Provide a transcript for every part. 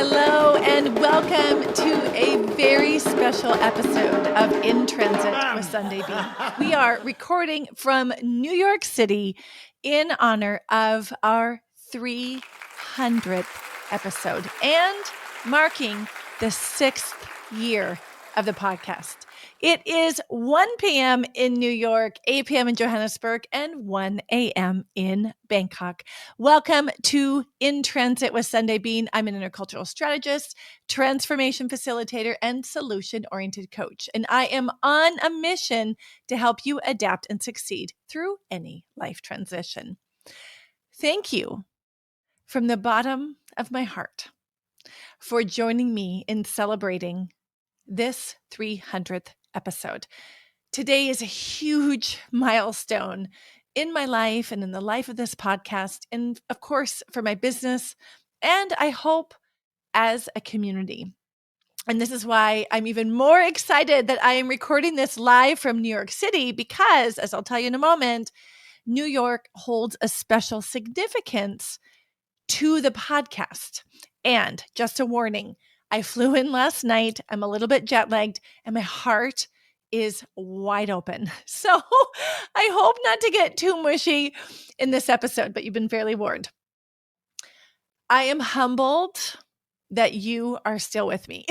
Hello and welcome to a very special episode of In Transit with Sundae Bean. We are recording from New York City in honor of our 300th episode and marking the 6th year of the podcast. It is 1 p.m. in New York, 8 p.m. in Johannesburg, and 1 a.m. in Bangkok. Welcome to In Transit with Sundae Bean. I'm an intercultural strategist, transformation facilitator, and solution-oriented coach. And I am on a mission to help you adapt and succeed through any life transition. Thank you from the bottom of my heart for joining me in celebrating this 300th episode. Today is a huge milestone in my life and in the life of this podcast, and of course, for my business, and I hope as a community. And this is why I'm even more excited that I am recording this live from New York City because, as I'll tell you in a moment, New York holds a special significance to the podcast. And just a warning, I flew in last night. I'm a little bit jet lagged and my heart is wide open. So I hope not to get too mushy in this episode, but you've been fairly warned. I am humbled that you are still with me.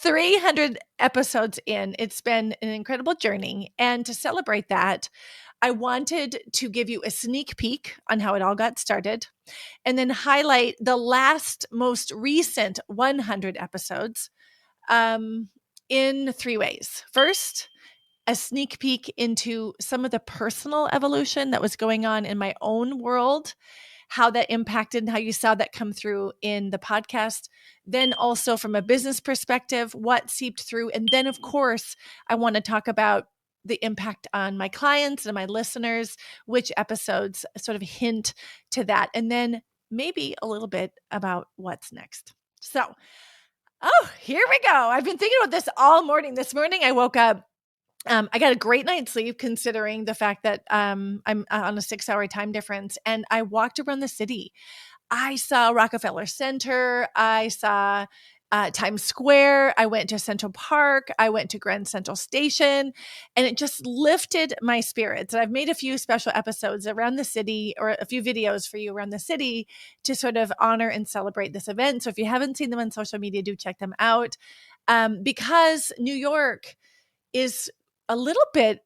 300 episodes in, it's been an incredible journey. And to celebrate that, I wanted to give you a sneak peek on how it all got started and then highlight the most recent 100 episodes in 3 ways. First, a sneak peek into some of the personal evolution that was going on in my own world, how that impacted and how you saw that come through in the podcast. Then also from a business perspective, what seeped through. And then, of course, I want to talk about the impact on my clients and my listeners, which episodes sort of hint to that. And then maybe a little bit about what's next. So, here we go. I've been thinking about this all morning. This morning I woke up. I got a great night's sleep considering the fact that I'm on a 6-hour time difference. And I walked around the city. I saw Rockefeller Center. I saw Times Square. I went to Central Park. I went to Grand Central Station, and it just lifted my spirits. And I've made a few special episodes around the city, or a few videos for you around the city to sort of honor and celebrate this event. So if you haven't seen them on social media, do check them out. Because New York is a little bit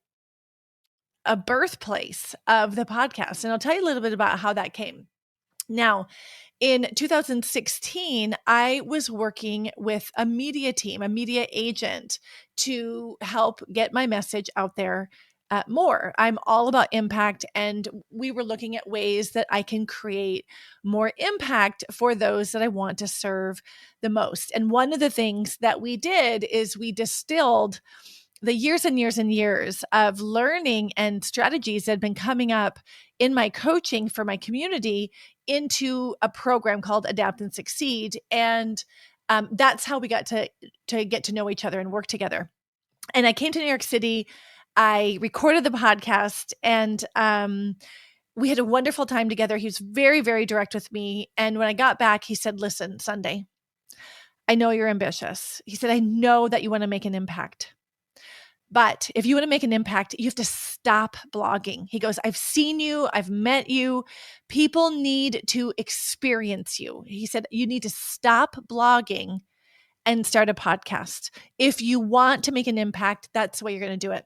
a birthplace of the podcast. And I'll tell you a little bit about how that came. Now, in 2016, I was working with a media team, a media agent, to help get my message out there more. I'm all about impact, and we were looking at ways that I can create more impact for those that I want to serve the most. And one of the things that we did is we distilled the years and years and years of learning and strategies that had been coming up in my coaching for my community into a program called Adapt and Succeed. And that's how we got to get to know each other and work together. And I came to New York City. I recorded the podcast, and we had a wonderful time together. He was very, very direct with me. And when I got back, he said, "Listen, Sundae, I know you're ambitious." He said, "I know that you want to make an impact. But if you want to make an impact, you have to stop blogging." He goes, "I've seen you. I've met you. People need to experience you." He said, "You need to stop blogging and start a podcast. If you want to make an impact, that's the way you're going to do it."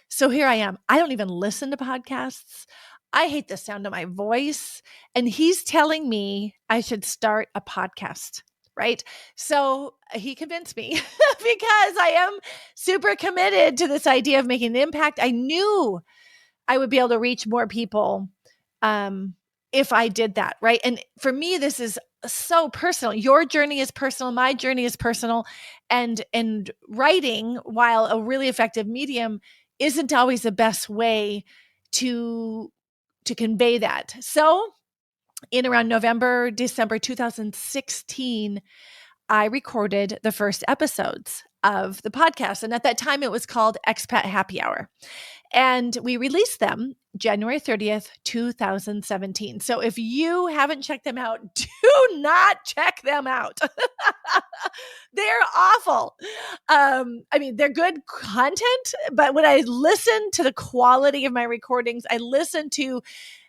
So here I am. I don't even listen to podcasts. I hate the sound of my voice. And he's telling me I should start a podcast. Right? So he convinced me because I am super committed to this idea of making an impact. I knew I would be able to reach more people if I did that. Right? And for me, this is so personal. Your journey is personal. My journey is personal. And writing, while a really effective medium, isn't always the best way to convey that. So in around November, December 2016, I recorded the first episodes of the podcast. And at that time, it was called Expat Happy Hour. And we released them January 30th, 2017. So if you haven't checked them out, do not check them out. They're awful. I mean, they're good content, but when I listen to the quality of my recordings, I listen to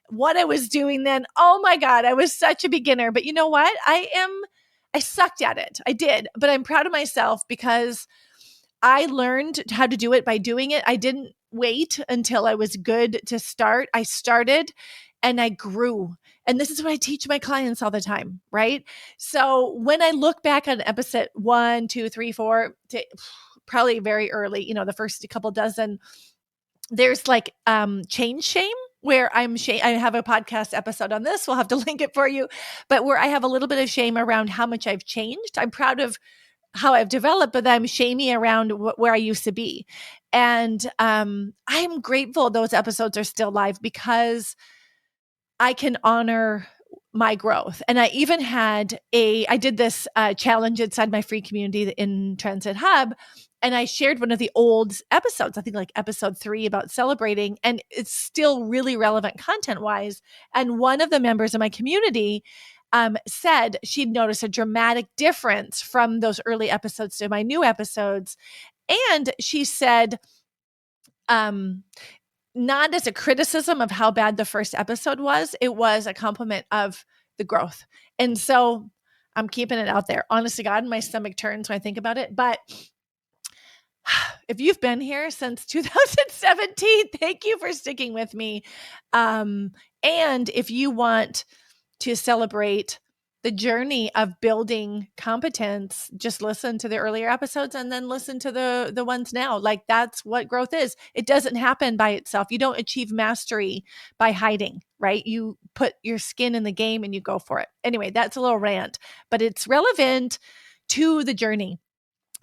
what I was doing then. Oh my God, I was such a beginner. But you know what? I sucked at it. I did, but I'm proud of myself because I learned how to do it by doing it. I didn't wait until I was good to start. I started and I grew. And this is what I teach my clients all the time, right? So when I look back on episode 1, 2, 3, 4, probably very early, the first couple dozen, there's like change shame where I have a podcast episode on this. We'll have to link it for you, but where I have a little bit of shame around how much I've changed. I'm proud of how I've developed, but I'm shamey around where I used to be. And I'm grateful those episodes are still live because I can honor my growth. And I even had I did this challenge inside my free community in Transit Hub. And I shared one of the old episodes, I think like episode 3 about celebrating. And it's still really relevant content wise. And one of the members of my community said she'd noticed a dramatic difference from those early episodes to my new episodes. And she said, not as a criticism of how bad the first episode was, it was a compliment of the growth. And so I'm keeping it out there. Honest to God, my stomach turns when I think about it. But if you've been here since 2017, thank you for sticking with me. And if you want to celebrate the journey of building competence, just listen to the earlier episodes and then listen to the ones now. Like that's what growth is. It doesn't happen by itself. You don't achieve mastery by hiding, right? You put your skin in the game and you go for it. Anyway, that's a little rant, but it's relevant to the journey.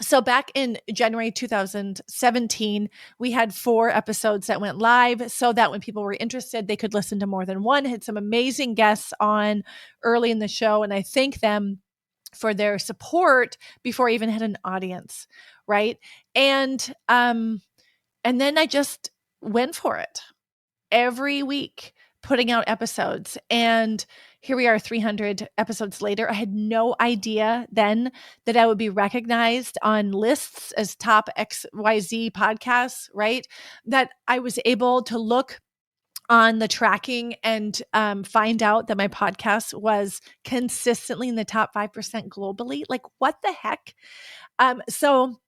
So back in January 2017, we had 4 episodes that went live so that when people were interested, they could listen to more than one. Had some amazing guests on early in the show, and I thank them for their support before I even had an audience, right? And then I just went for it every week, putting out episodes. And here we are 300 episodes later. I had no idea then that I would be recognized on lists as top XYZ podcasts, right? That I was able to look on the tracking and find out that my podcast was consistently in the top 5% globally. Like, what the heck? So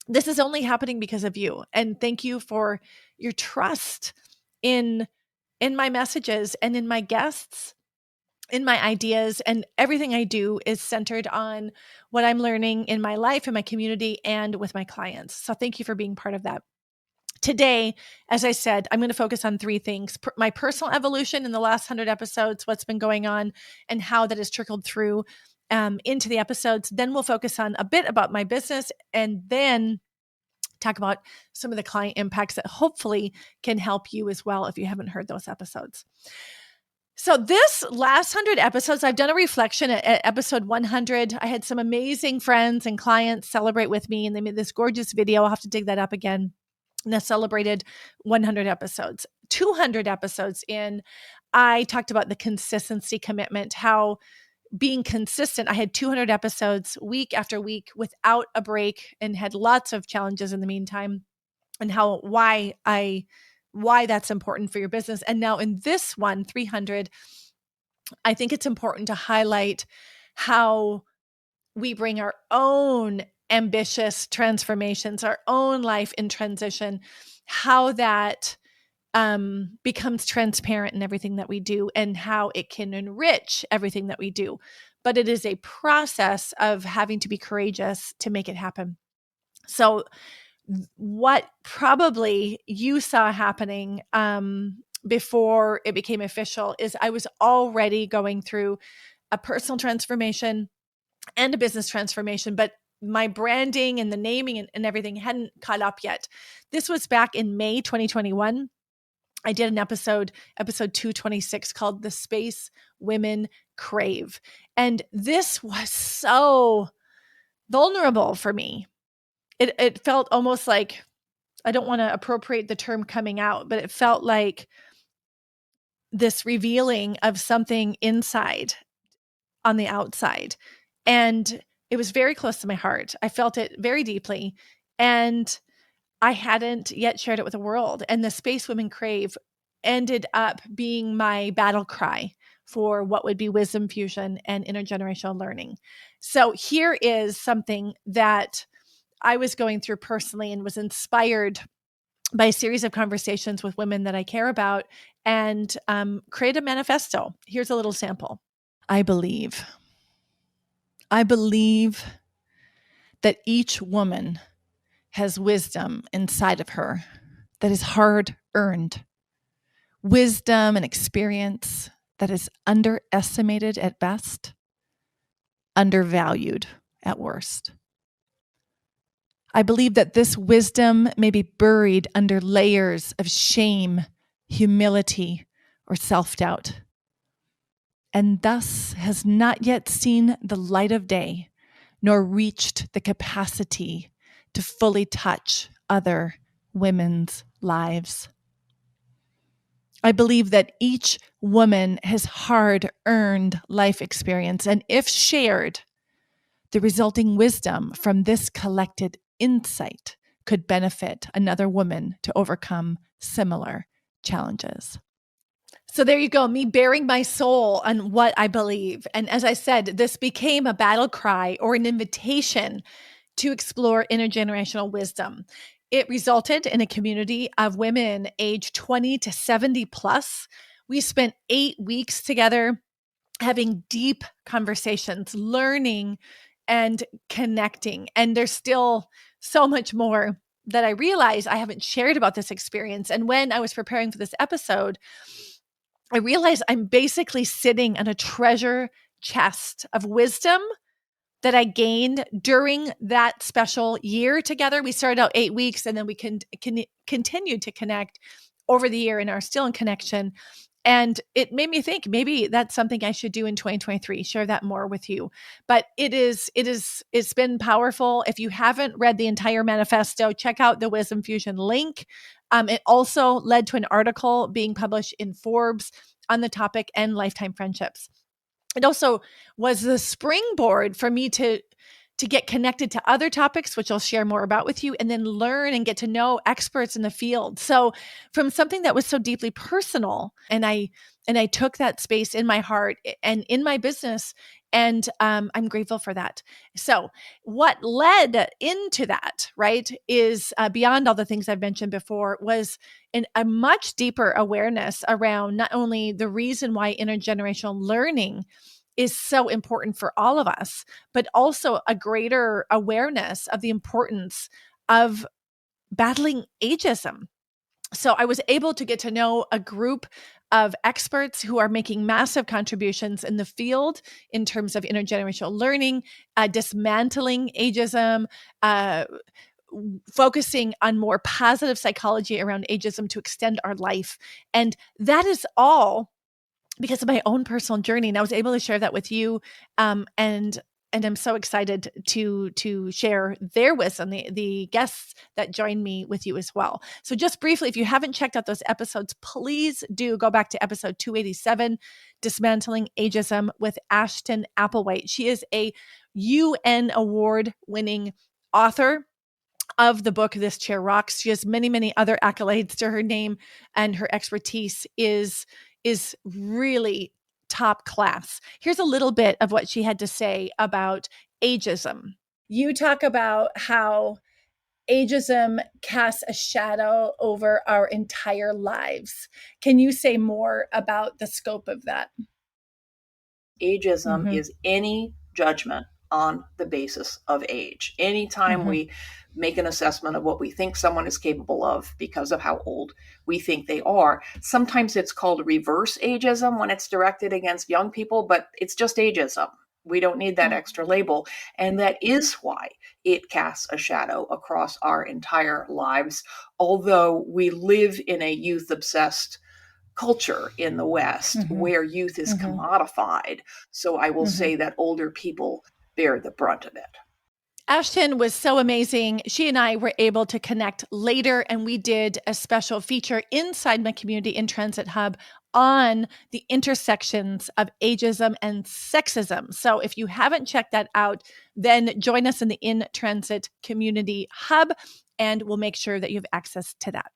this is only happening because of you. And thank you for your trust in my messages and in my guests, in my ideas, and everything I do is centered on what I'm learning in my life, in my community, and with my clients. So thank you for being part of that. Today, as I said, I'm going to focus on 3 things: my personal evolution in the last 100 episodes, what's been going on, and how that has trickled through into the episodes. Then we'll focus on a bit about my business, and then talk about some of the client impacts that hopefully can help you as well if you haven't heard those episodes. So this last 100 episodes, I've done a reflection at episode 100. I had some amazing friends and clients celebrate with me, and they made this gorgeous video. I'll have to dig that up again. And I celebrated 100 episodes. 200 episodes in, I talked about the consistency commitment, how being consistent, I had 200 episodes week after week without a break and had lots of challenges in the meantime, and why that's important for your business. And now in this one, 300, I think it's important to highlight how we bring our own ambitious transformations, our own life in transition, how that becomes transparent in everything that we do and how it can enrich everything that we do. But it is a process of having to be courageous to make it happen. So what probably you saw happening before it became official is I was already going through a personal transformation and a business transformation, but my branding and the naming and everything hadn't caught up yet. This was back in May 2021. I did an episode 226 called The Space Women Crave. And this was so vulnerable for me. it felt almost like, I don't want to appropriate the term coming out, but it felt like this revealing of something inside on the outside. And it was very close to my heart. I felt it very deeply. And I hadn't yet shared it with the world. And the Space Women Crave ended up being my battle cry for what would be wisdom fusion and intergenerational learning. So here is something that I was going through personally and was inspired by a series of conversations with women that I care about, and create a manifesto. Here's a little sample. I believe that each woman has wisdom inside of her that is hard earned, wisdom and experience that is underestimated at best, undervalued at worst. I believe that this wisdom may be buried under layers of shame, humility, or self-doubt, and thus has not yet seen the light of day, nor reached the capacity to fully touch other women's lives. I believe that each woman has hard-earned life experience, and if shared, the resulting wisdom from this collected insight could benefit another woman to overcome similar challenges. So there you go, me bearing my soul on what I believe. And as I said, this became a battle cry or an invitation to explore intergenerational wisdom. It resulted in a community of women aged 20 to 70 plus. We spent 8 weeks together having deep conversations, learning and connecting. And there's still so much more that I realized I haven't shared about this experience. And when I was preparing for this episode, I realized I'm basically sitting on a treasure chest of wisdom that I gained during that special year together. We started out 8 weeks, and then we continued to connect over the year and are still in connection. And it made me think maybe that's something I should do in 2023, share that more with you. But it's been powerful. If you haven't read the entire manifesto, check out the Wisdom Fusion link. It also led to an article being published in Forbes on the topic, and Lifetime Friendships. It also was the springboard for me to get connected to other topics, which I'll share more about with you, and then learn and get to know experts in the field. So from something that was so deeply personal, and I took that space in my heart and in my business, and I'm grateful for that. So what led into that, right, is beyond all the things I've mentioned before, was a much deeper awareness around not only the reason why intergenerational learning is so important for all of us, but also a greater awareness of the importance of battling ageism. So I was able to get to know a group of experts who are making massive contributions in the field in terms of intergenerational learning, dismantling ageism, focusing on more positive psychology around ageism to extend our life. And that is all because of my own personal journey. And I was able to share that with you. And I'm so excited to share their wisdom, the guests that join me with you as well. So just briefly, if you haven't checked out those episodes, please do go back to episode 287, Dismantling Ageism with Ashton Applewhite. She is a UN award-winning author of the book, This Chair Rocks. She has many, many other accolades to her name, and her expertise is really top class. Here's a little bit of what she had to say about ageism. You talk about how ageism casts a shadow over our entire lives. Can you say more about the scope of that? Ageism is any judgment on the basis of age. Anytime we make an assessment of what we think someone is capable of because of how old we think they are, sometimes it's called reverse ageism when it's directed against young people, but it's just ageism. We don't need that extra label. And that is why it casts a shadow across our entire lives. Although we live in a youth-obsessed culture in the West where youth is commodified. So I will say that older people bear the brunt of it. Ashton was so amazing. She and I were able to connect later, and we did a special feature inside my community in Transit Hub on the intersections of ageism and sexism. So if you haven't checked that out, then join us in the In Transit Community Hub, and we'll make sure that you have access to that.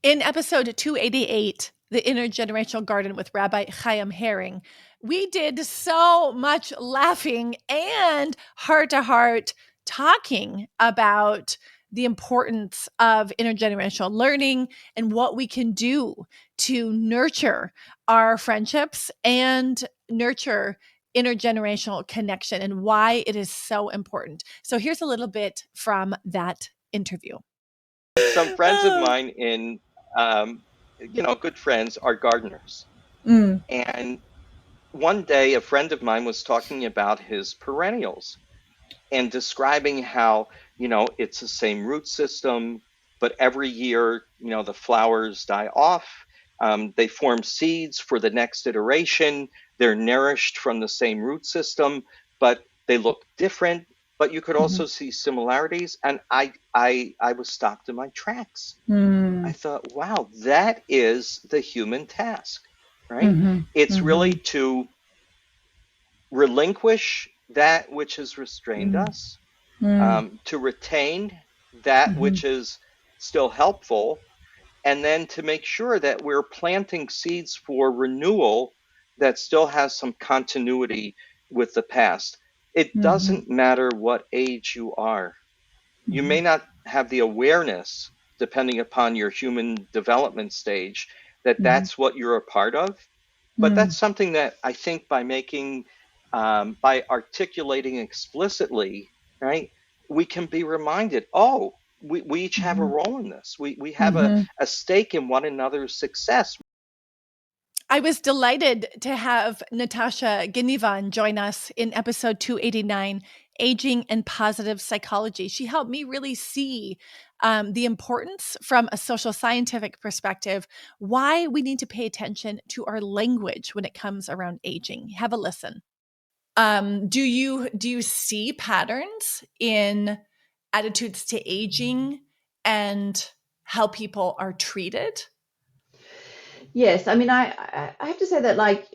In episode 288, The Intergenerational Garden with Rabbi Chaim Herring, we did so much laughing and heart-to-heart talking about the importance of intergenerational learning and what we can do to nurture our friendships and nurture intergenerational connection and why it is so important. So here's a little bit from that interview. Some friends of mine good friends are gardeners. And one day a friend of mine was talking about his perennials and describing how, it's the same root system, but every year, the flowers die off. They form seeds for the next iteration. They're nourished from the same root system, but they look different. But you could also see similarities. And I was stopped in my tracks. I thought, wow, that is the human task, right? It's really to relinquish that which has restrained us, to retain that which is still helpful, and then to make sure that we're planting seeds for renewal that still has some continuity with the past. It doesn't matter what age you are. You may not have the awareness, depending upon your human development stage, that that's what you're a part of. But that's something that I think by articulating explicitly, right, we can be reminded, we each have a role in this. We have a stake in one another's success. I was delighted to have Natasha Ginivan join us in episode 289, Aging and Positive Psychology. She helped me really see the importance from a social scientific perspective, why we need to pay attention to our language when it comes around aging. Have a listen. Do you see patterns in attitudes to aging and how people are treated? Yes, I mean, I have to say that,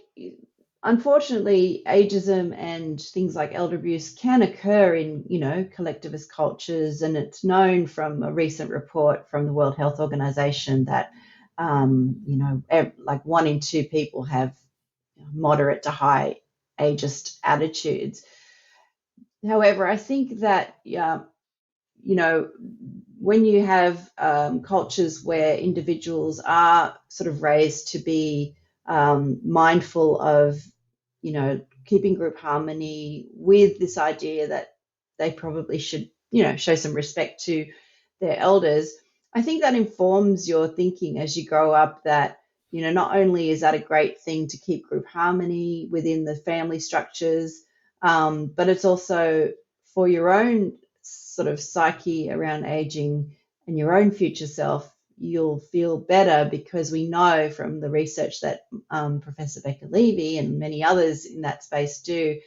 unfortunately, ageism and things like elder abuse can occur in, collectivist cultures, and it's known from a recent report from the World Health Organization that, like 1 in 2 people have moderate to high ageist attitudes. However, I think that, when you have cultures where individuals are sort of raised to be mindful of, keeping group harmony with this idea that they probably should, show some respect to their elders, I think that informs your thinking as you grow up that, not only is that a great thing to keep group harmony within the family structures, but it's also for your own sort of psyche around aging and your own future self, you'll feel better, because we know from the research that Professor Becker Levy and many others in that space do,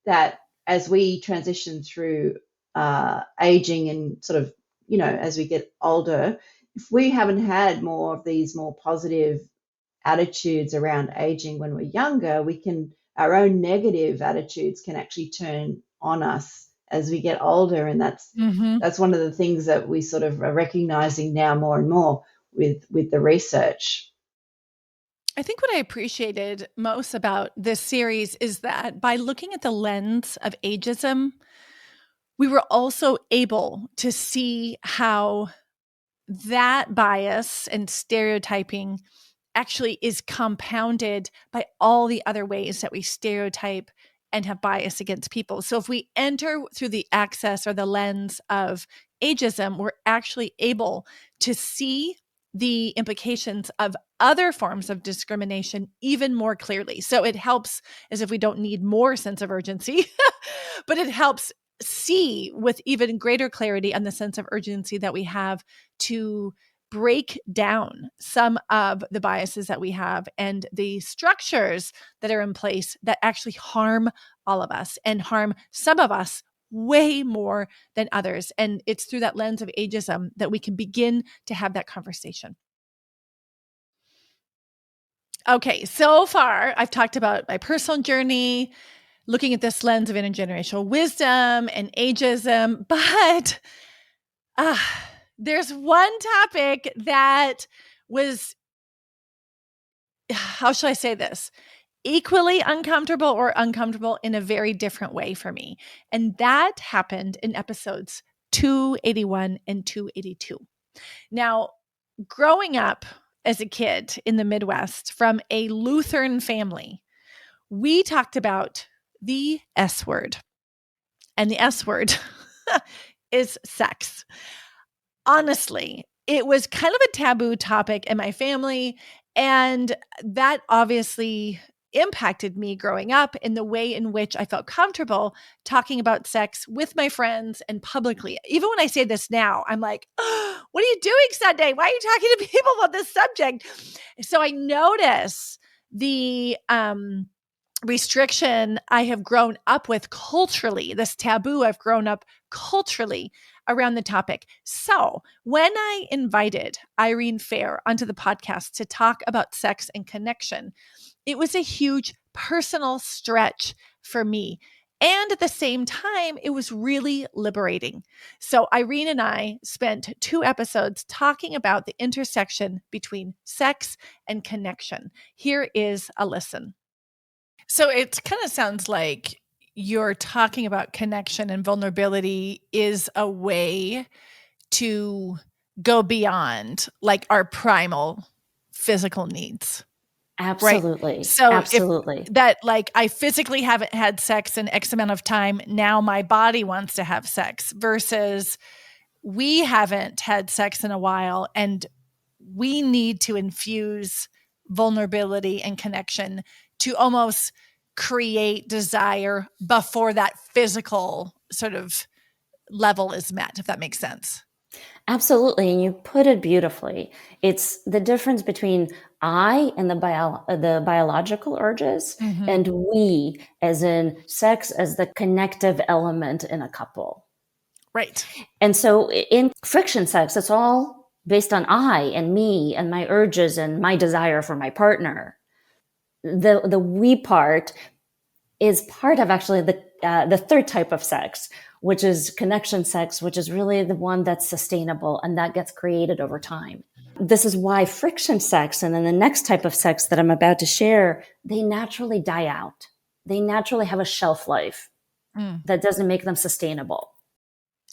that as we transition through aging and sort of, as we get older, if we haven't had more of these more positive attitudes around aging when we're younger, our own negative attitudes can actually turn on us as we get older. And that's one of the things that we sort of are recognizing now more and more with the research. I think what I appreciated most about this series is that by looking at the lens of ageism, we were also able to see how that bias and stereotyping actually is compounded by all the other ways that we stereotype and have bias against people. So if we enter through the access or the lens of ageism, we're actually able to see the implications of other forms of discrimination even more clearly. So it helps as if we don't need more sense of urgency, but it helps see with even greater clarity on the sense of urgency that we have to break down some of the biases that we have and the structures that are in place that actually harm all of us and harm some of us way more than others. And it's through that lens of ageism that we can begin to have that conversation. Okay, so far I've talked about my personal journey, looking at this lens of intergenerational wisdom and ageism, but there's one topic that was, how shall I say this? Equally uncomfortable or uncomfortable in a very different way for me. And that happened in episodes 281 and 282. Now, growing up as a kid in the Midwest from a Lutheran family, we talked about the S word. And the S word is sex. Honestly, it was kind of a taboo topic in my family. And that obviously impacted me growing up in the way in which I felt comfortable talking about sex with my friends and publicly. Even when I say this now, I'm like, oh, what are you doing, Sundae? Why are you talking to people about this subject? So I notice the restriction I have grown up with culturally, this taboo I've grown up culturally around the topic. So when I invited Irene Fehr onto the podcast to talk about sex and connection, it was a huge personal stretch for me. And at the same time, it was really liberating. So Irene and I spent 2 episodes talking about the intersection between sex and connection. Here is a listen. So it kind of sounds like you're talking about connection and vulnerability is a way to go beyond like our primal physical needs. Absolutely. Right? So absolutely. If that like I physically haven't had sex in X amount of time, now my body wants to have sex versus we haven't had sex in a while and we need to infuse vulnerability and connection to almost create desire before that physical sort of level is met, if that makes sense. Absolutely. And you put it beautifully. It's the difference between I and the biological urges and we as in sex as the connective element in a couple. Right. And so in friction sex, it's all based on I and me and my urges and my desire for my partner. The we part is part of actually the third type of sex, which is connection sex, which is really the one that's sustainable and that gets created over time. This is why friction sex and then the next type of sex that I'm about to share, they naturally die out. They naturally have a shelf life that doesn't make them sustainable.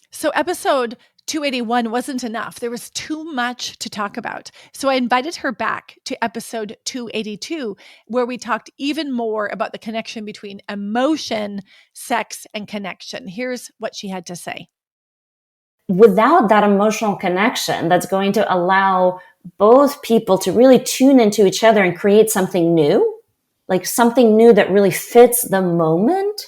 So episode 281 wasn't enough. There was too much to talk about. So I invited her back to episode 282, where we talked even more about the connection between emotion, sex, and connection. Here's what she had to say. Without that emotional connection that's going to allow both people to really tune into each other and create something new, like something new that really fits the moment,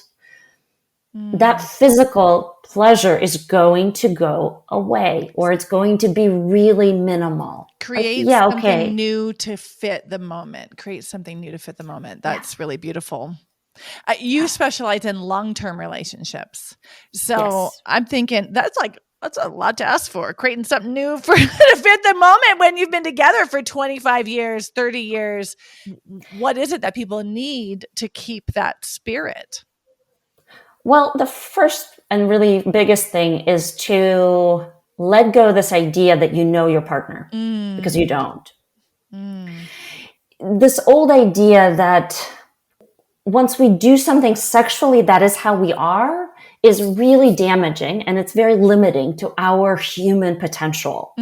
that physical pleasure is going to go away or it's going to be really minimal. Create something new to fit the moment. Create something new to fit the moment. That's really beautiful. You specialize in long-term relationships. So I'm thinking that's a lot to ask for, creating something new to fit the moment when you've been together for 25 years, 30 years. What is it that people need to keep that spirit? Well, the first and really biggest thing is to let go of this idea that you know your partner because you don't. This old idea that once we do something sexually, that is how we are, is really damaging and it's very limiting to our human potential.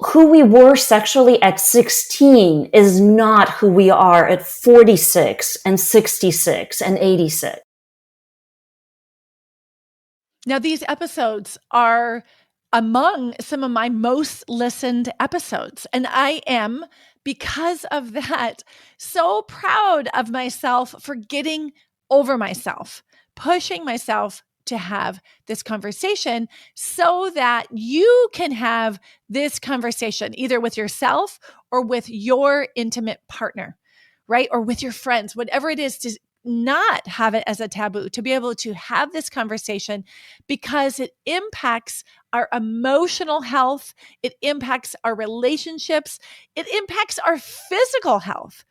Who we were sexually at 16 is not who we are at 46 and 66 and 86. Now, these episodes are among some of my most listened episodes. And I am, because of that, so proud of myself for getting over myself, pushing myself to have this conversation so that you can have this conversation either with yourself or with your intimate partner, right? Or with your friends, whatever it is not have it as a taboo, to be able to have this conversation, because it impacts our emotional health. It impacts our relationships. It impacts our physical health,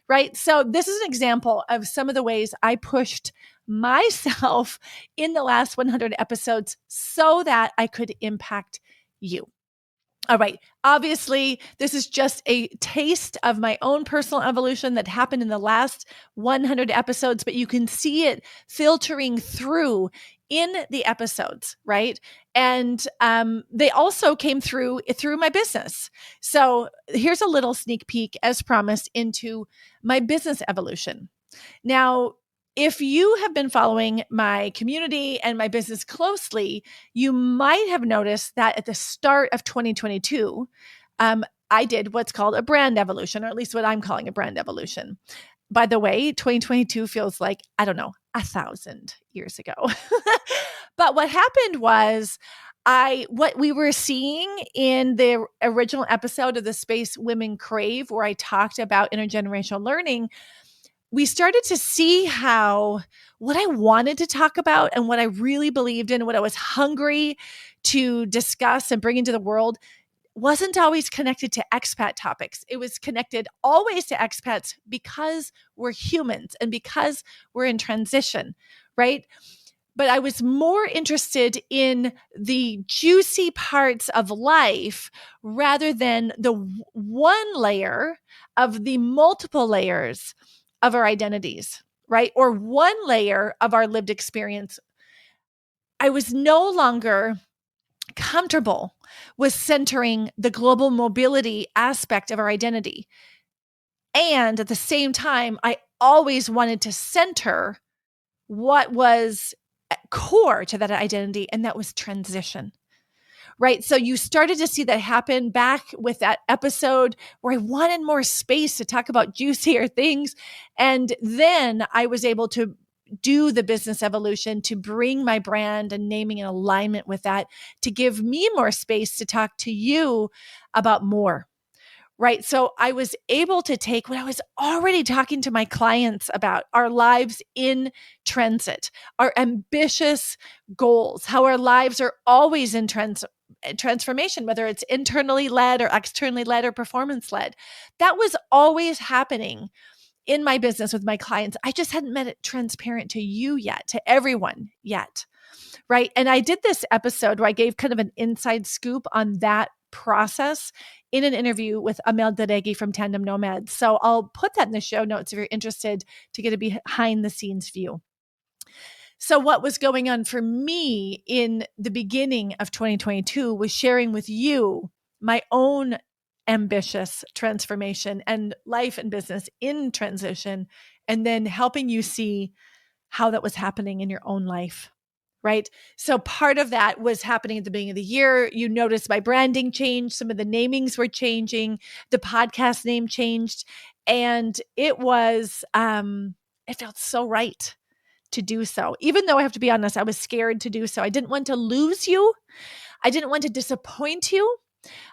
right? So this is an example of some of the ways I pushed myself in the last 100 episodes so that I could impact you. All right. Obviously, this is just a taste of my own personal evolution that happened in the last 100 episodes, but you can see it filtering through in the episodes, right? And they also came through my business. So here's a little sneak peek, as promised, into my business evolution. Now, if you have been following my community and my business closely, you might have noticed that at the start of 2022, I did what's called a brand evolution, or at least what I'm calling a brand evolution. By the way, 2022 feels like, I don't know, 1,000 years ago. But what happened was, what we were seeing in the original episode of The Space Women Crave, where I talked about intergenerational learning, we started to see how what I wanted to talk about and what I really believed in, what I was hungry to discuss and bring into the world, wasn't always connected to expat topics. It was connected always to expats because we're humans and because we're in transition, right? But I was more interested in the juicy parts of life rather than the one layer of the multiple layers of our identities, right? Or one layer of our lived experience. I was no longer comfortable with centering the global mobility aspect of our identity. And at the same time, I always wanted to center what was core to that identity, and that was transition. Right. So you started to see that happen back with that episode where I wanted more space to talk about juicier things. And then I was able to do the business evolution to bring my brand and naming in alignment with that, to give me more space to talk to you about more. Right. So I was able to take what I was already talking to my clients about, our lives in transit, our ambitious goals, how our lives are always in transformation, whether it's internally led or externally led or performance led. That was always happening in my business with my clients. I just hadn't made it transparent to you yet, to everyone yet. Right. And I did this episode where I gave kind of an inside scoop on that process in an interview with Amel Deregi from Tandem Nomads. So I'll put that in the show notes if you're interested to get a behind the scenes view. So what was going on for me in the beginning of 2022 was sharing with you my own ambitious transformation and life and business in transition, and then helping you see how that was happening in your own life. Right. So part of that was happening at the beginning of the year. You noticed my branding changed. Some of the namings were changing. The podcast name changed. And it was, it felt so right to do so. Even though I have to be honest, I was scared to do so. I didn't want to lose you. I didn't want to disappoint you.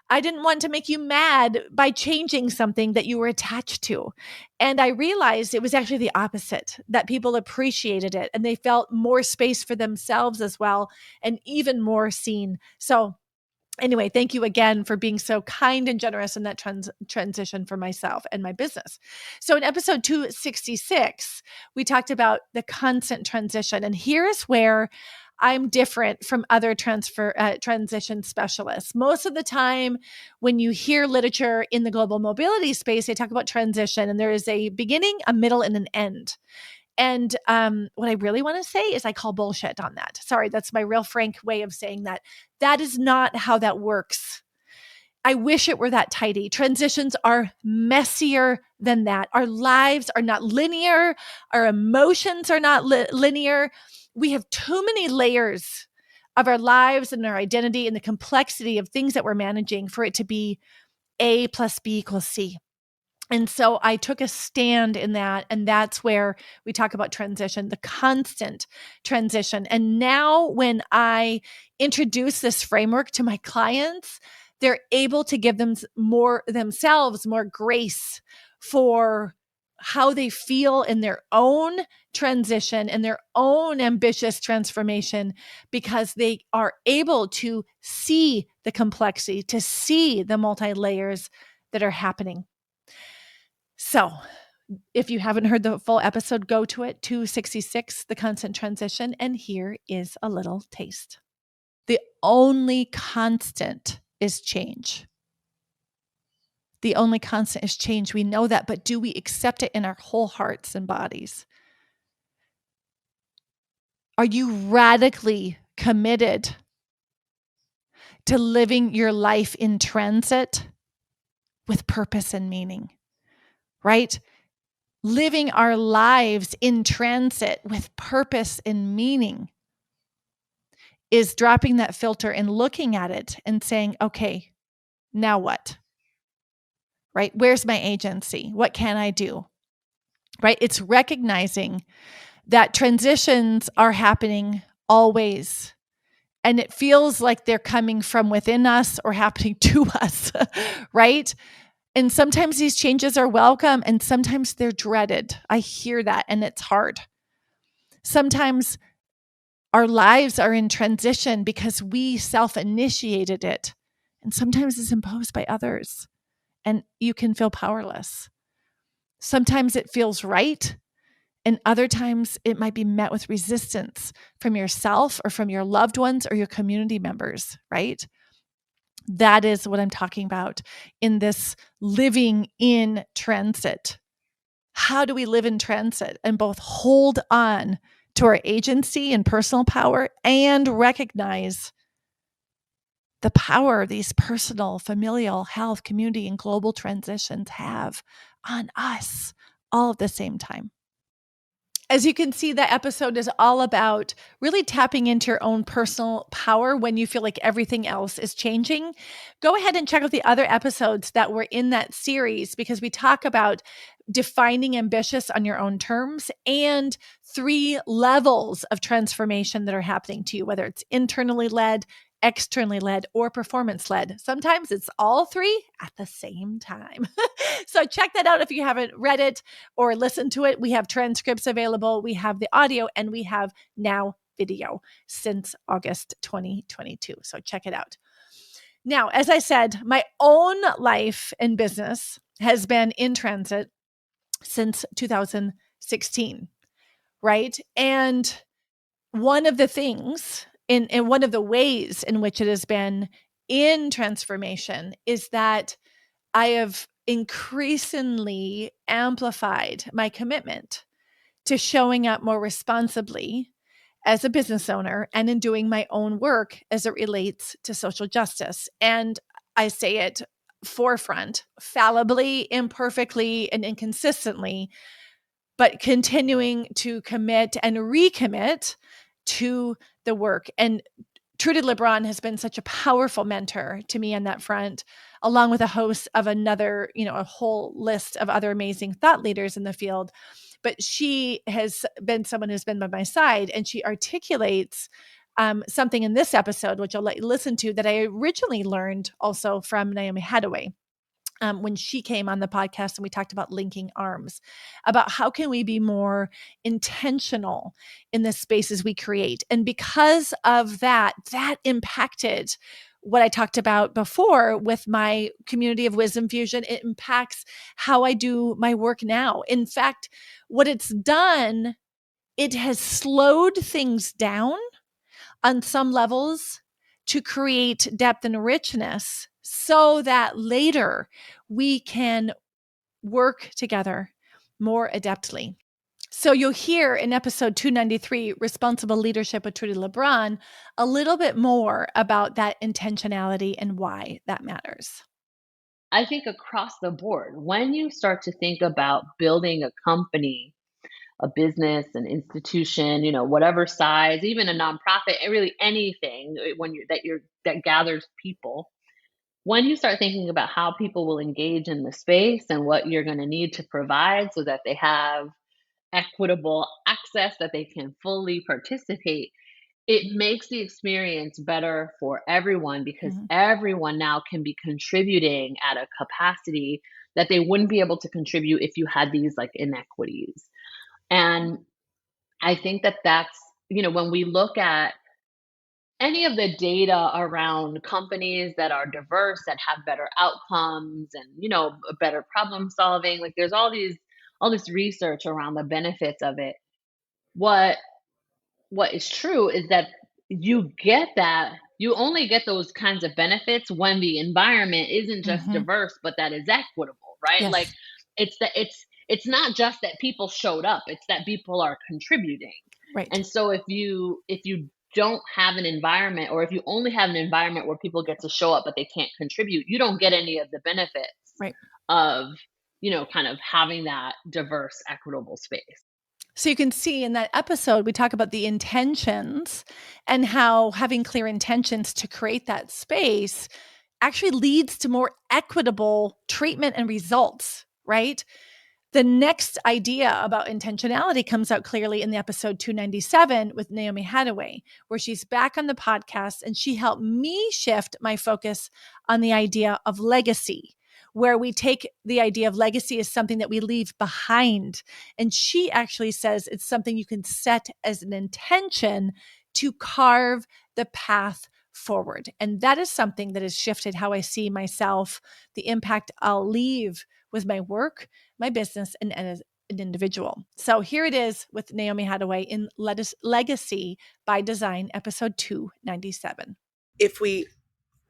I didn't want to make you mad by changing something that you were attached to. And I realized it was actually the opposite, that people appreciated it and they felt more space for themselves as well, and even more seen. So anyway, thank you again for being so kind and generous in that transition for myself and my business. So in episode 266, we talked about the constant transition. And here is where I'm different from other transition specialists. Most of the time, when you hear literature in the global mobility space, they talk about transition, and there is a beginning, a middle, and an end. And what I really want to say is I call bullshit on that. Sorry, that's my real frank way of saying that. That is not how that works. I wish it were that tidy. Transitions are messier than that. Our lives are not linear. Our emotions are not linear. We have too many layers of our lives and our identity and the complexity of things that we're managing for it to be A plus B equals C. And so I took a stand in that, and that's where we talk about transition, the constant transition. And now when I introduce this framework to my clients, they're able to give them themselves more grace for how they feel in their own transition and their own ambitious transformation, because they are able to see the complexity, to see the multi-layers that are happening. So if you haven't heard the full episode, go to it, 266, The Constant Transition, and here is a little taste. The only constant is change. The only constant is change. We know that, but do we accept it in our whole hearts and bodies? Are you radically committed to living your life in transit with purpose and meaning, right? Living our lives in transit with purpose and meaning is dropping that filter and looking at it and saying, okay, now what? Right? Where's my agency? What can I do? Right? It's recognizing that transitions are happening always. And it feels like they're coming from within us or happening to us, right? And sometimes these changes are welcome and sometimes they're dreaded. I hear that and it's hard. Sometimes our lives are in transition because we self-initiated it. And sometimes it's imposed by others and you can feel powerless. Sometimes it feels right. And other times it might be met with resistance from yourself or from your loved ones or your community members, right? That is what I'm talking about in this living in transit. How do we live in transit and both hold on to our agency and personal power and recognize the power these personal, familial, health, community, and global transitions have on us all at the same time? As you can see, that episode is all about really tapping into your own personal power when you feel like everything else is changing. Go ahead and check out the other episodes that were in that series, because we talk about defining ambitious on your own terms and 3 levels of transformation that are happening to you, whether it's internally led, externally led, or performance led. Sometimes it's all 3 at the same time. So check that out if you haven't read it or listened to it. We have transcripts available. We have the audio and we have now video since August 2022. So check it out. Now, as I said, my own life and business has been in transit since 2016, right? And one of the things in one of the ways in which it has been in transformation is that I have increasingly amplified my commitment to showing up more responsibly as a business owner and in doing my own work as it relates to social justice. And I say it forefront, fallibly, imperfectly, and inconsistently, but continuing to commit and recommit to the work. And Trudy LeBron has been such a powerful mentor to me on that front, along with a host of another, a whole list of other amazing thought leaders in the field. But she has been someone who's been by my side, and she articulates something in this episode, which I'll let you listen to, that I originally learned also from Naomi Hathaway. When she came on the podcast and we talked about linking arms, about how can we be more intentional in the spaces we create. And because of that impacted what I talked about before with my community of wisdom fusion. It impacts how I do my work now. In fact, what it's done, it has slowed things down on some levels to create depth and richness so that later we can work together more adeptly. So you'll hear in episode 293, Responsible Leadership with Trudy LeBron, a little bit more about that intentionality and why that matters. I think across the board, when you start to think about building a company, a business, an institution, whatever size, even a nonprofit, really anything that gathers people. When you start thinking about how people will engage in the space and what you're going to need to provide so that they have equitable access, that they can fully participate, it makes the experience better for everyone because everyone now can be contributing at a capacity that they wouldn't be able to contribute if you had these like inequities. And I think that that's, when we look at any of the data around companies that are diverse, that have better outcomes and, better problem solving, like there's all this research around the benefits of it. What is true is that you only get those kinds of benefits when the environment isn't just diverse, but that is equitable, right? Yes. Like it's not just that people showed up, it's that people are contributing. Right. And so if you don't have an environment, or if you only have an environment where people get to show up but they can't contribute, you don't get any of the benefits of, kind of having that diverse, equitable space. So you can see in that episode, we talk about the intentions and how having clear intentions to create that space actually leads to more equitable treatment and results, right? The next idea about intentionality comes out clearly in the episode 297 with Naomi Hathaway, where she's back on the podcast and she helped me shift my focus on the idea of legacy, where we take the idea of legacy as something that we leave behind. And she actually says it's something you can set as an intention to carve the path forward. And that is something that has shifted how I see myself, the impact I'll leave with my work, my business, and as an individual. So here it is with Naomi Hathaway in Legacy by Design, episode 297. If we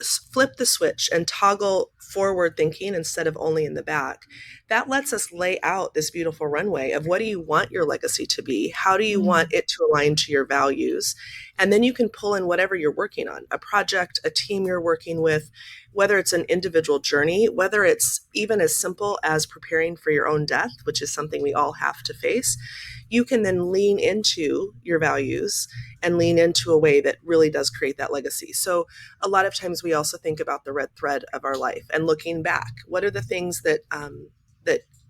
flip the switch and toggle forward thinking instead of only in the back, that lets us lay out this beautiful runway of what do you want your legacy to be? How do you want it to align to your values? And then you can pull in whatever you're working on, a project, a team you're working with, whether it's an individual journey, whether it's even as simple as preparing for your own death, which is something we all have to face. You can then lean into your values and lean into a way that really does create that legacy. So a lot of times we also think about the red thread of our life and looking back. What are the things that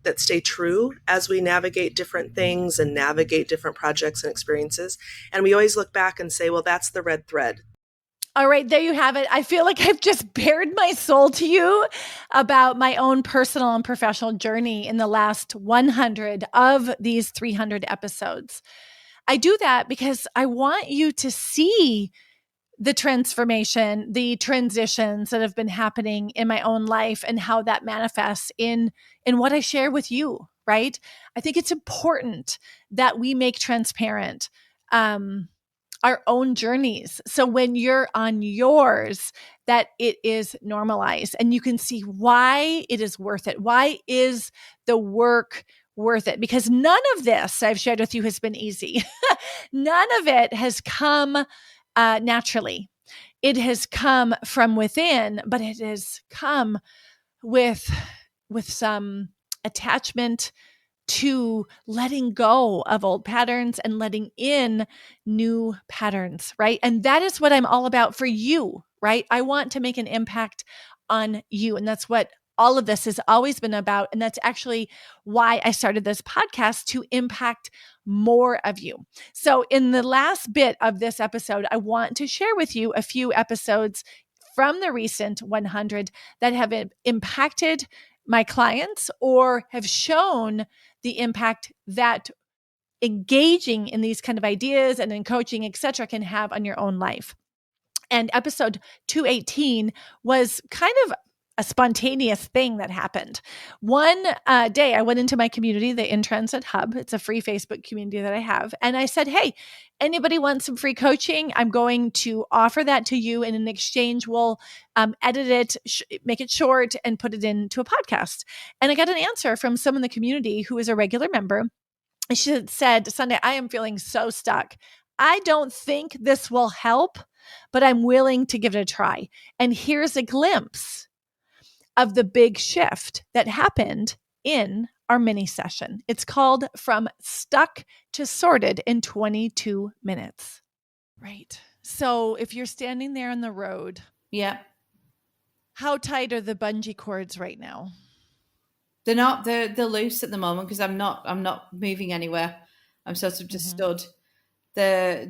that stay true as we navigate different things and navigate different projects and experiences? And we always look back and say, well, that's the red thread. All right, there you have it. I feel like I've just bared my soul to you about my own personal and professional journey in the last 100 of these 300 episodes. I do that because I want you to see the transformation, the transitions that have been happening in my own life and how that manifests in what I share with you, right? I think it's important that we make transparent our own journeys. So when you're on yours, that it is normalized and you can see why it is worth it. Why is the work worth it? Because none of this I've shared with you has been easy. None of it has come naturally. It has come from within, but it has come with some attachment to letting go of old patterns and letting in new patterns, right? And that is what I'm all about for you, right? I want to make an impact on you. And that's what all of this has always been about. And that's actually why I started this podcast, to impact more of you. So in the last bit of this episode, I want to share with you a few episodes from the recent 100 that have impacted my clients or have shown the impact that engaging in these kind of ideas and in coaching, et cetera, can have on your own life. And episode 218 was kind of a spontaneous thing that happened. One day I went into my community, the In Transit Hub. It's a free Facebook community that I have. And I said, hey, anybody want some free coaching? I'm going to offer that to you. And in exchange, we'll edit it, make it short, and put it into a podcast. And I got an answer from someone in the community who is a regular member. And she said, Sunday, I am feeling so stuck. I don't think this will help, but I'm willing to give it a try. And here's a glimpse of the big shift that happened in our mini session. It's called From Stuck to Sorted in 22 Minutes. Right. So if you're standing there on the road, how tight are the bungee cords right now? They're not. They're loose at the moment because I'm not moving anywhere. I'm sort of just stood. They're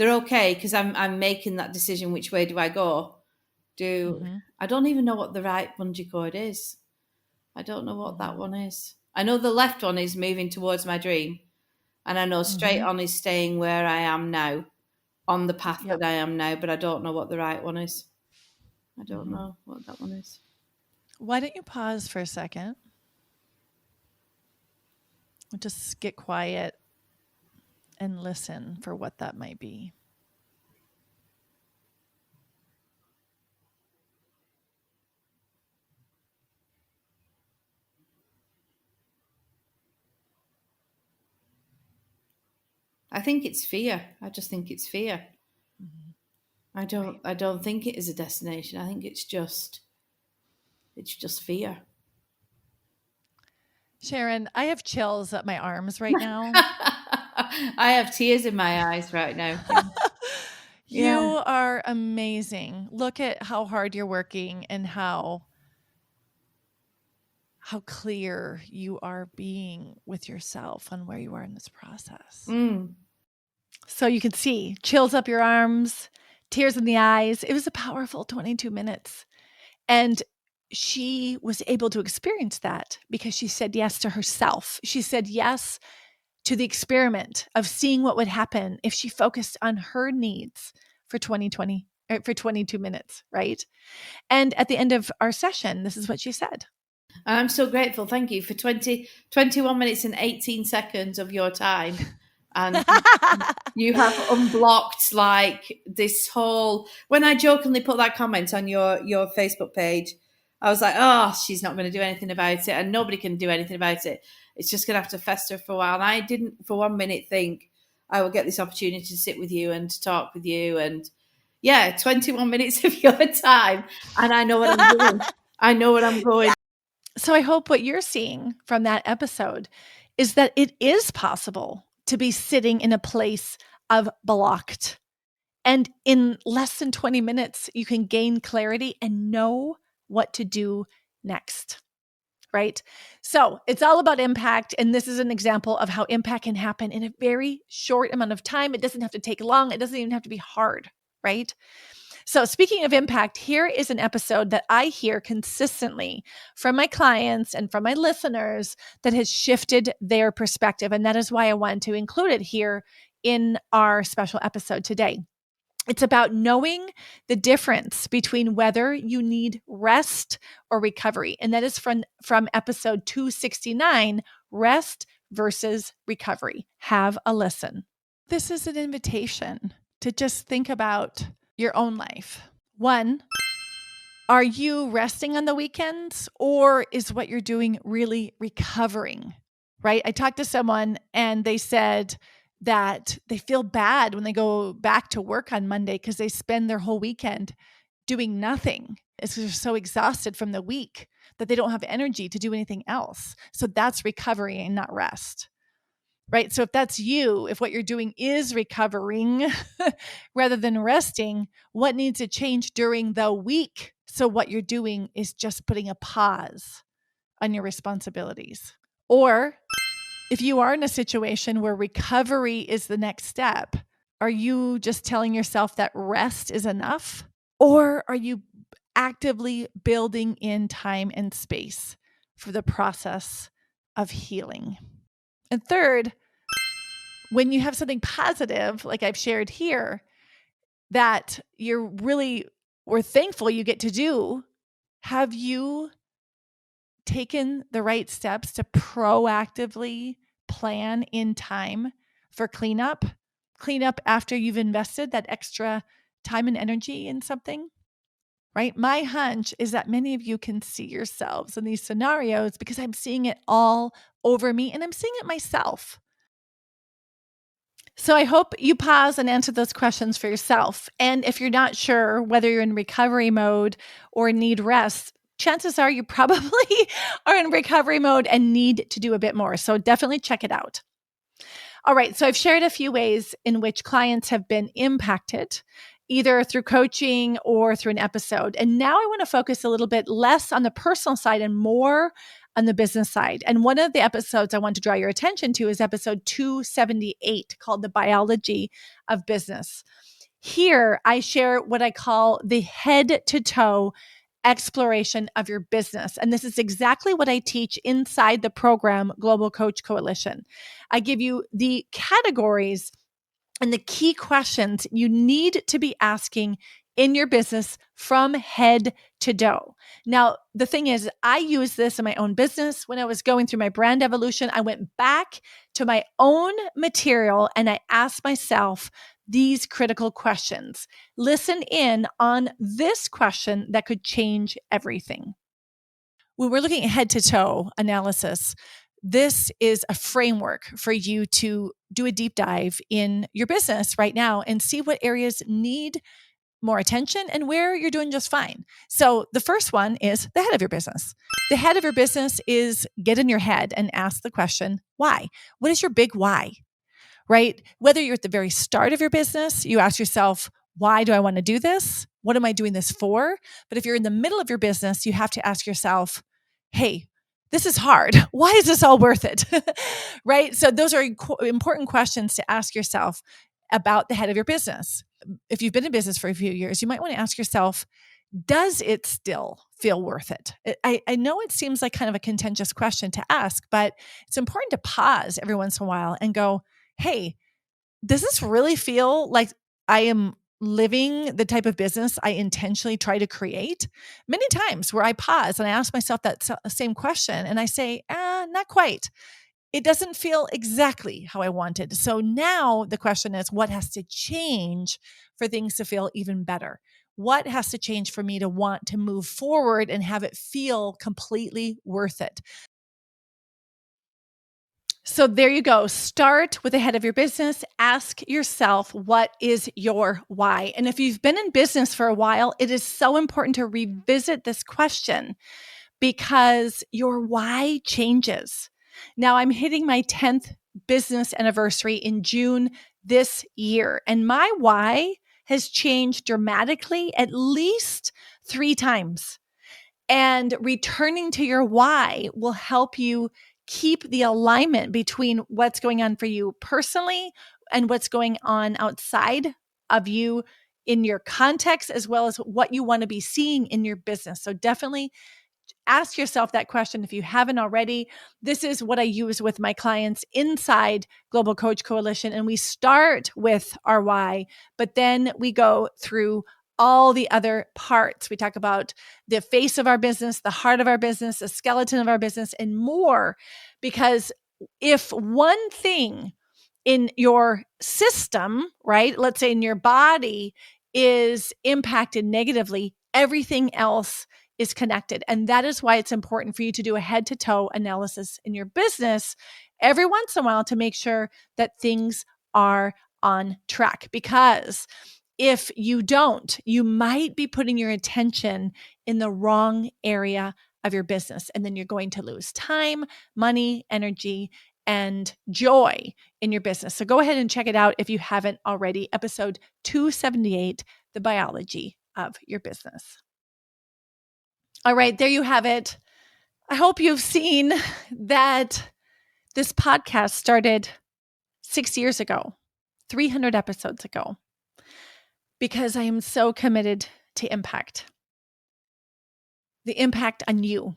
okay because I'm making that decision. Which way do I go? I don't even know what the right bungee cord is. I don't know what that one is. I know the left one is moving towards my dream, and I know straight on is staying where I am now, on the path that I am now, but I don't know what the right one is. I don't know what that one is. Why don't you pause for a second? Just get quiet and listen for what that might be. I think it's fear. I just think it's fear. I don't think it is a destination. I think it's just fear. Sharon, I have chills up my arms right now. I have tears in my eyes right now. You are amazing. Look at how hard you're working and how clear you are being with yourself on where you are in this process. So you can see chills up your arms, tears in the eyes. It was a powerful 22 minutes. And she was able to experience that because she said yes to herself. She said yes to the experiment of seeing what would happen if she focused on her needs for 22 minutes, right? And at the end of our session, this is what she said. I'm so grateful. Thank you for 21 minutes and 18 seconds of your time. And you have unblocked like this whole, when I jokingly put that comment on your Facebook page, I was like, oh, she's not going to do anything about it, and nobody can do anything about it. It's just going to have to fester for a while. And I didn't for 1 minute think I will get this opportunity to sit with you and to talk with you. And 21 minutes of your time. And I know what I'm doing. I know what I'm going. So I hope what you're seeing from that episode is that it is possible to be sitting in a place of blocked. And in less than 20 minutes, you can gain clarity and know what to do next, right? So it's all about impact. And this is an example of how impact can happen in a very short amount of time. It doesn't have to take long. It doesn't even have to be hard, right? So speaking of impact, here is an episode that I hear consistently from my clients and from my listeners that has shifted their perspective. And that is why I wanted to include it here in our special episode today. It's about knowing the difference between whether you need rest or recovery. And that is from episode 269, Rest versus Recovery. Have a listen. This is an invitation to just think about your own life. One, are you resting on the weekends, or is what you're doing really recovering, right? I talked to someone and they said that they feel bad when they go back to work on Monday because they spend their whole weekend doing nothing. They're so exhausted from the week that they don't have energy to do anything else. So that's recovery and not rest. Right? So if that's you, if what you're doing is recovering rather than resting, what needs to change during the week? So what you're doing is just putting a pause on your responsibilities. Or if you are in a situation where recovery is the next step, are you just telling yourself that rest is enough? Or are you actively building in time and space for the process of healing? And third, when you have something positive, like I've shared here, that you're really or thankful you get to do, have you taken the right steps to proactively plan in time for cleanup after you've invested that extra time and energy in something? Right? My hunch is that many of you can see yourselves in these scenarios because I'm seeing it all over me and I'm seeing it myself. So I hope you pause and answer those questions for yourself. And if you're not sure whether you're in recovery mode or need rest, chances are you probably are in recovery mode and need to do a bit more. So definitely check it out. All right. So I've shared a few ways in which clients have been impacted, either through coaching or through an episode. And now I want to focus a little bit less on the personal side and more on the business side. And one of the episodes I want to draw your attention to is episode 278, called The Biology of Business. Here, I share what I call the head to toe exploration of your business. And this is exactly what I teach inside the program Global Coach Coalition. I give you the categories and the key questions you need to be asking in your business from head to toe. Now, the thing is, I use this in my own business. When I was going through my brand evolution, I went back to my own material and I asked myself these critical questions. Listen in on this question that could change everything. When we're looking at head to toe analysis, this is a framework for you to do a deep dive in your business right now and see what areas need more attention and where you're doing just fine. So the first one is the head of your business. The head of your business is get in your head and ask the question, why? What is your big why? Right? Whether you're at the very start of your business, you ask yourself, why do I want to do this? What am I doing this for? But if you're in the middle of your business, you have to ask yourself, hey, this is hard. Why is this all worth it? Right? So those are important questions to ask yourself about the head of your business. If you've been in business for a few years, you might want to ask yourself, does it still feel worth it? I know it seems like kind of a contentious question to ask, but it's important to pause every once in a while and go, hey, does this really feel like I am living the type of business I intentionally try to create? Many times where I pause and I ask myself that same question and I say, not quite. It doesn't feel exactly how I wanted. So now the question is, what has to change for things to feel even better? What has to change for me to want to move forward and have it feel completely worth it? So there you go. Start with the head of your business. Ask yourself, what is your why? And if you've been in business for a while, it is so important to revisit this question because your why changes. Now I'm hitting my 10th business anniversary in June this year, and my why has changed dramatically at least 3 times. And returning to your why will help you keep the alignment between what's going on for you personally and what's going on outside of you in your context, as well as what you want to be seeing in your business. So definitely ask yourself that question if you haven't already. This is what I use with my clients inside Global Coach Coalition. And we start with our why, but then we go through all the other parts. We talk about the face of our business, the heart of our business, the skeleton of our business, and more. Because if one thing in your system, right, let's say in your body, is impacted negatively, everything else is connected. And that is why it's important for you to do a head to toe analysis in your business every once in a while to make sure that things are on track. Because if you don't, you might be putting your attention in the wrong area of your business. And then you're going to lose time, money, energy, and joy in your business. So go ahead and check it out if you haven't already. Episode 278, The Biology of Your Business. All right, there you have it. I hope you've seen that this podcast started 6 years ago, 300 episodes ago, because I am so committed to impact. The impact on you,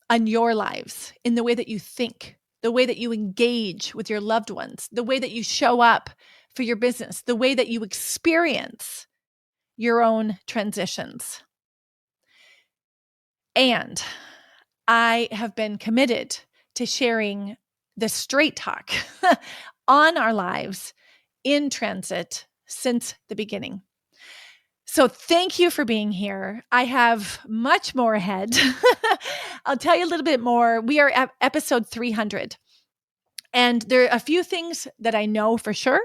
on your lives, in the way that you think, the way that you engage with your loved ones, the way that you show up for your business, the way that you experience your own transitions. And I have been committed to sharing the straight talk on our lives in transit since the beginning. So thank you for being here. I have much more ahead. I'll tell you a little bit more. We are at episode 300. And there are a few things that I know for sure,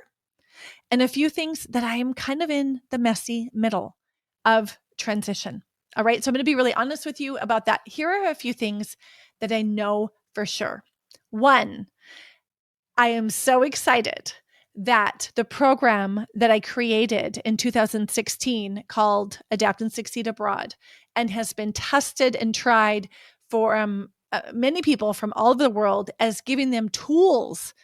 and a few things that I am kind of in the messy middle of transition. All right. So I'm going to be really honest with you about that. Here are a few things that I know for sure. One, I am so excited that the program that I created in 2016 called Adapt and Succeed Abroad and has been tested and tried for many people from all over the world as giving them tools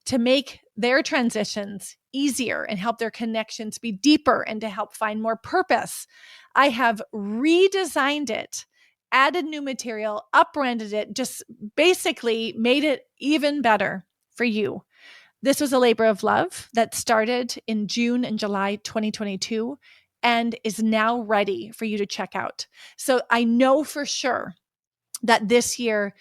to make their transitions easier and help their connections be deeper and to help find more purpose, I have redesigned it, added new material, upbranded it, just basically made it even better for you. This was a labor of love that started in June and July 2022 and is now ready for you to check out. So I know for sure that this year,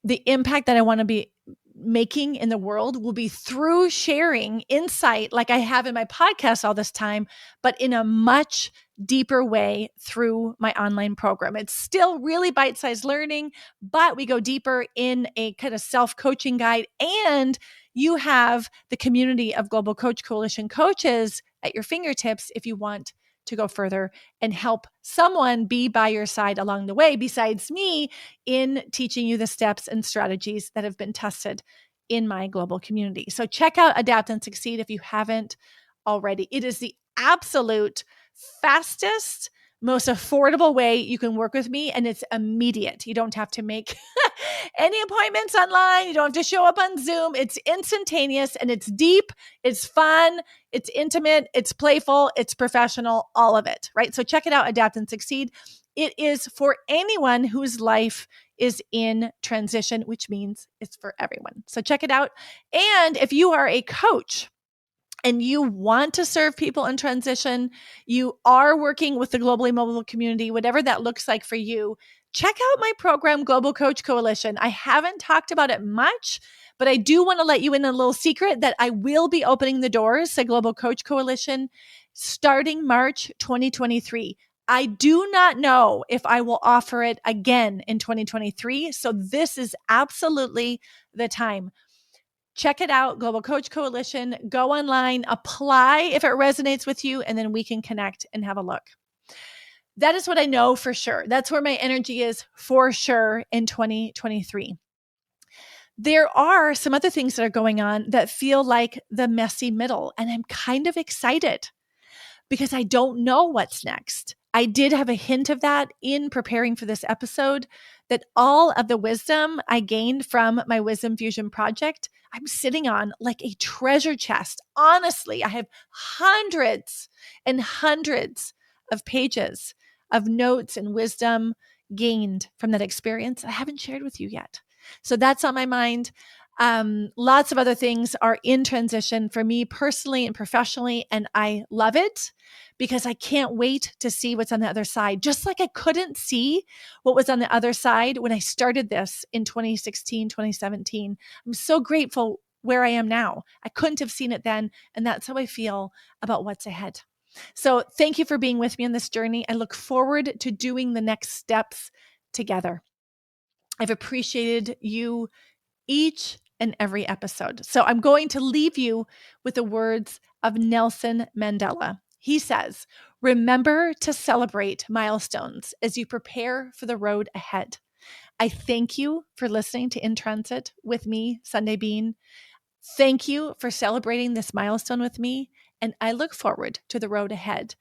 the impact that I want to be making in the world will be through sharing insight like I have in my podcast all this time, but in a much deeper way through my online program. It's still really bite-sized learning, but we go deeper in a kind of self-coaching guide, and you have the community of Global Coach Coalition coaches at your fingertips if you want to go further and help someone be by your side along the way besides me in teaching you the steps and strategies that have been tested in my global community. So check out Adapt and Succeed if you haven't already. It is the absolute fastest, most affordable way you can work with me, and it's immediate. You don't have to make any appointments online. You don't have to show up on Zoom. It's instantaneous and it's deep, it's fun, it's intimate, it's playful, it's professional, all of it, right? So check it out, Adapt and Succeed. It is for anyone whose life is in transition, which means it's for everyone. So check it out. And if you are a coach and you want to serve people in transition, you are working with the globally mobile community, whatever that looks like for you, check out my program, Global Coach Coalition. I haven't talked about it much, but I do want to let you in a little secret that I will be opening the doors to Global Coach Coalition starting March 2023. I do not know if I will offer it again in 2023. So this is absolutely the time. Check it out, Global Coach Coalition. Go online, apply if it resonates with you, and then we can connect and have a look. That is what I know for sure. That's where my energy is for sure in 2023. There are some other things that are going on that feel like the messy middle, and I'm kind of excited because I don't know what's next. I did have a hint of that in preparing for this episode, that all of the wisdom I gained from my Wisdom Fusion project, I'm sitting on like a treasure chest. Honestly, I have hundreds and hundreds of pages of notes and wisdom gained from that experience I haven't shared with you yet. So that's on my mind. Lots of other things are in transition for me personally and professionally, and I love it because I can't wait to see what's on the other side. Just like I couldn't see what was on the other side when I started this in 2016, 2017. I'm so grateful where I am now. I couldn't have seen it then, and that's how I feel about what's ahead. So thank you for being with me on this journey. I look forward to doing the next steps together. I've appreciated you each and every episode. So I'm going to leave you with the words of Nelson Mandela. He says, remember to celebrate milestones as you prepare for the road ahead. I thank you for listening to In Transit with me, Sundae Bean. Thank you for celebrating this milestone with me, and I look forward to the road ahead.